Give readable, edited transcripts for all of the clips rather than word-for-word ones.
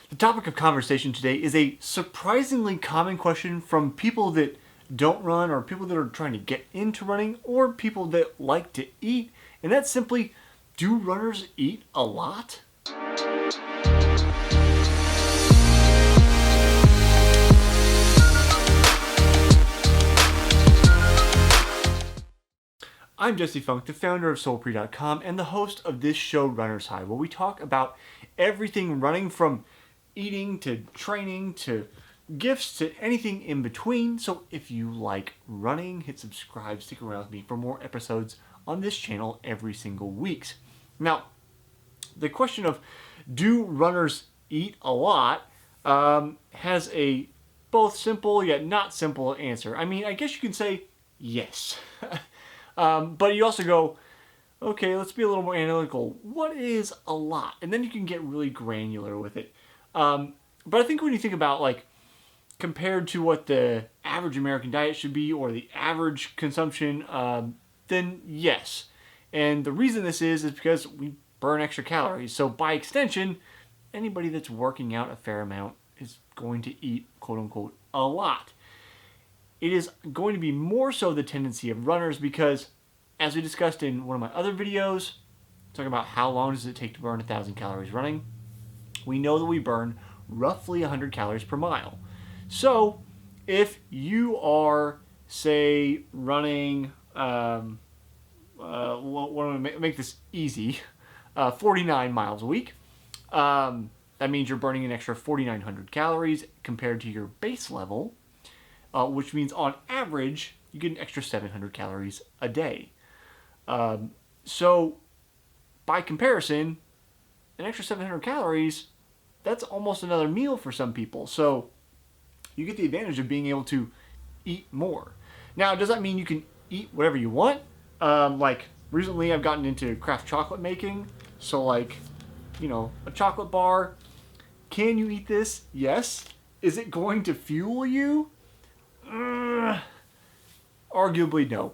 The topic of conversation today is a surprisingly common question from people that don't run, or people that are trying to get into running, or people that like to eat, and that's simply, do runners eat a lot? I'm Jesse Funk, the founder of SoulPre.com and the host of this show, Runner's High, where we talk about everything running, from eating to training to gifts to anything in between. So if you like running, hit subscribe, stick around with me for more episodes on this channel every single week. Now, the question of do runners eat a lot has a both simple yet not simple answer. I mean, I guess you can say yes. But you also go, okay, let's be a little more analytical. What is a lot? And then you can get really granular with it. But I think when you think about, like, compared to what the average American diet should be, or the average consumption, then yes. And the reason this is because we burn extra calories. So by extension, anybody that's working out a fair amount is going to eat, quote unquote, a lot. It is going to be more so the tendency of runners because, as we discussed in one of my other videos, talking about how long does it take to burn 1,000 calories running, we know that we burn roughly 100 calories per mile. So if you are, say, running, want to make this easy, 49 miles a week, that means you're burning an extra 4,900 calories compared to your base level, which means on average, you get an extra 700 calories a day. So by comparison, an extra 700 calories, that's almost another meal for some people. So you get the advantage of being able to eat more. Now, does that mean you can eat whatever you want? Like, recently I've gotten into craft chocolate making. So, like, a chocolate bar. Can you eat this? Yes. Is it going to fuel you? Arguably no.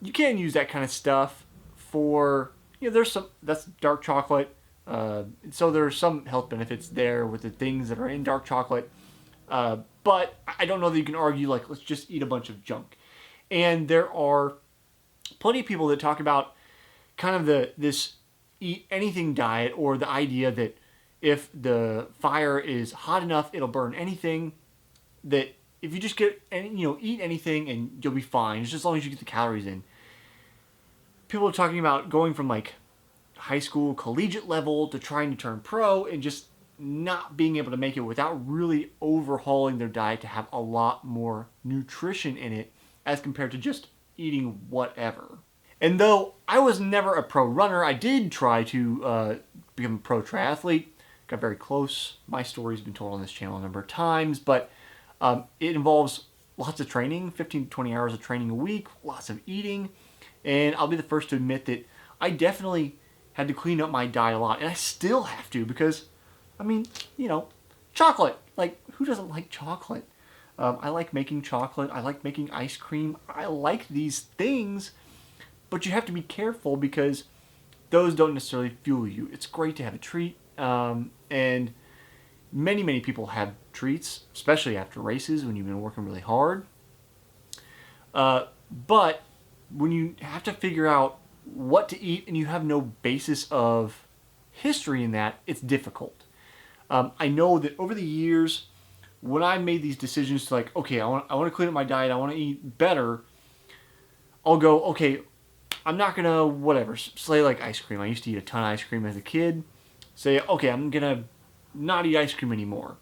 You can use that kind of stuff for, there's some, that's dark chocolate. So there's some health benefits there with the things that are in dark chocolate. But I don't know that you can argue, like, let's just eat a bunch of junk. And there are plenty of people that talk about kind of this eat anything diet, or the idea that if the fire is hot enough, it'll burn anything, that if you just get eat anything and you'll be fine, just as long as you get the calories in. People are talking about going from, like, high school, collegiate level to trying to turn pro and just not being able to make it without really overhauling their diet to have a lot more nutrition in it as compared to just eating whatever. And though I was never a pro runner, I did try to become a pro triathlete. Got very close. My story's been told on this channel a number of times, but it involves lots of training, 15 to 20 hours of training a week, lots of eating, and I'll be the first to admit that I definitely had to clean up my diet a lot, and I still have to because, chocolate. Like, who doesn't like chocolate? I like making chocolate. I like making ice cream. I like these things, but you have to be careful because those don't necessarily fuel you. It's great to have a treat, and many people have treats, especially after races when you've been working really hard. But when you have to figure out what to eat and you have no basis of history in that, it's difficult. I know that over the years, when I made these decisions to, like, okay, I want to clean up my diet, I want to eat better, I'll go, okay, I'm not going to, say like ice cream. I used to eat a ton of ice cream as a kid. Say, okay, I'm going to not eat ice cream anymore.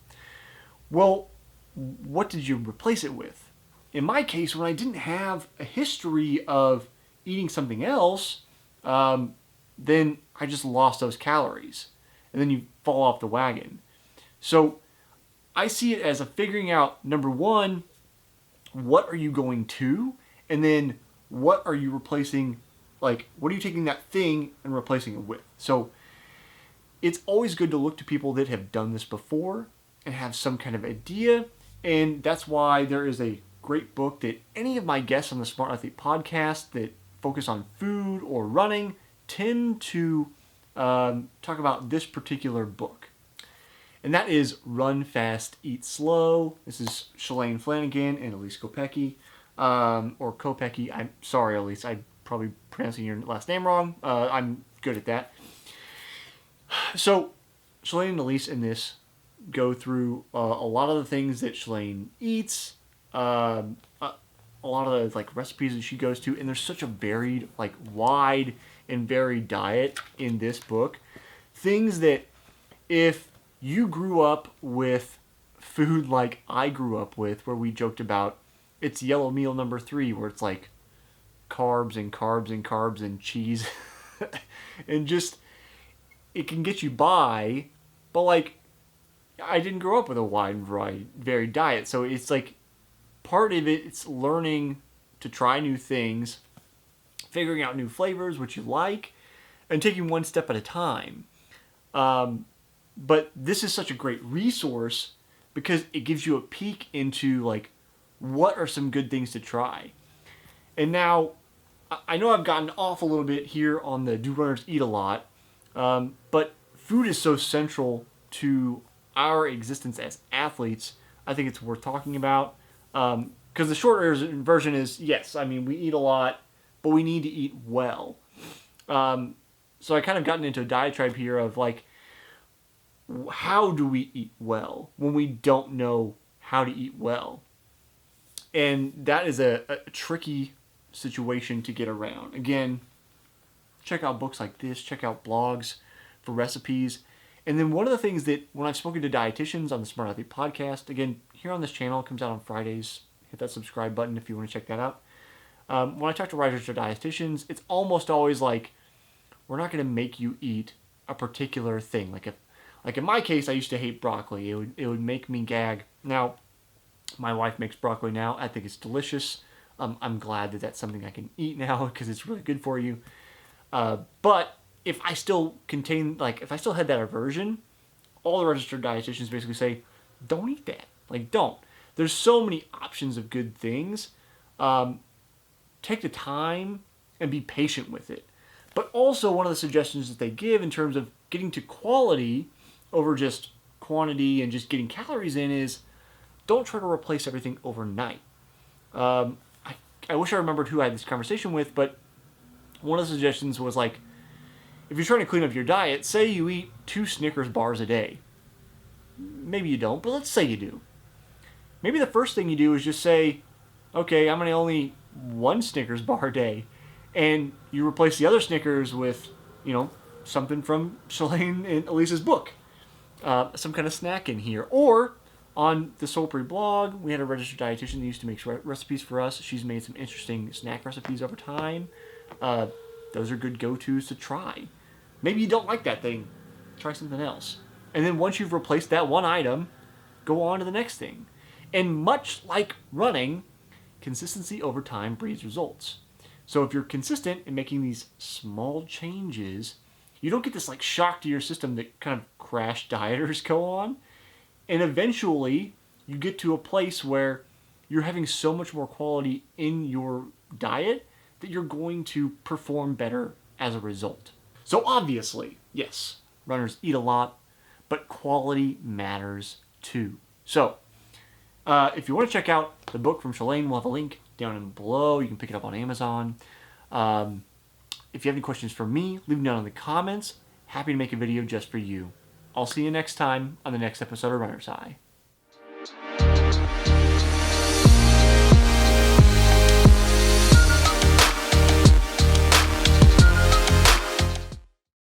Well, what did you replace it with? In my case, when I didn't have a history of eating something else, then I just lost those calories. And then you fall off the wagon. So I see it as a figuring out, number one, what are you going to? And then what are you replacing? Like, what are you taking that thing and replacing it with? So it's always good to look to people that have done this before and have some kind of idea. And that's why there is a great book that any of my guests on the Smart Athlete podcast that focus on food or running tend to talk about this particular book. and that is Run Fast, Eat Slow. This is Shalane Flanagan and Elise Kopecky, or Kopecky. I'm sorry, Elise. I'm probably pronouncing your last name wrong. I'm good at that. So, Shalane and Elise in this go through a lot of the things that Shalane eats, a lot of the like recipes that she goes to, and there's such a varied, like wide and varied diet in this book. Things that if you grew up with food like I grew up with, where we joked about it's yellow meal number 3, where it's like carbs and carbs and carbs and cheese, and just it can get you by, but like I didn't grow up with a wide and varied diet, so it's like part of it, it's learning to try new things, figuring out new flavors, which you like, and taking one step at a time. But this is such a great resource because it gives you a peek into like what are some good things to try. And now I know I've gotten off a little bit here on the Do Runners Eat a Lot, but food is so central to our existence as athletes. I think it's worth talking about. Because the short version is, yes, I mean, we eat a lot, but we need to eat well. So I kind of gotten into a diatribe here of like, how do we eat well when we don't know how to eat well? And that is a tricky situation to get around. Again, check out books like this, check out blogs for recipes. And then one of the things that when I've spoken to dietitians on the Smart Athlete podcast, again, here on this channel, it comes out on Fridays. Hit that subscribe button if you want to check that out. When I talk to registered dietitians, it's almost always like, we're not going to make you eat a particular thing. Like in my case, I used to hate broccoli. It would make me gag. Now, my wife makes broccoli now. I think it's delicious. I'm glad that that's something I can eat now because it's really good for you. But if I still if I still had that aversion, all the registered dietitians basically say, don't eat that. Like, don't. There's so many options of good things. Take the time and be patient with it. But also one of the suggestions that they give in terms of getting to quality over just quantity and just getting calories in is don't try to replace everything overnight. I wish I remembered who I had this conversation with, but one of the suggestions was like, if you're trying to clean up your diet, say you eat 2 Snickers bars a day. Maybe you don't, but let's say you do. Maybe the first thing you do is just say, okay, I'm going to only eat 1 Snickers bar a day. And you replace the other Snickers with, something from Shalane and Elise's book. Some kind of snack in here. Or on the Solpri blog, we had a registered dietitian that used to make recipes for us. She's made some interesting snack recipes over time. Those are good go-tos to try. Maybe you don't like that thing. Try something else. And then once you've replaced that one item, go on to the next thing. And much like running, consistency over time breeds results. So if you're consistent in making these small changes, you don't get this like shock to your system that kind of crash dieters go on. And eventually you get to a place where you're having so much more quality in your diet that you're going to perform better as a result. So obviously, yes, runners eat a lot, but quality matters too. So if you want to check out the book from Shalane, we'll have a link down in below. You can pick it up on Amazon. If you have any questions for me, leave them down in the comments. Happy to make a video just for you. I'll see you next time on the next episode of Runner's High.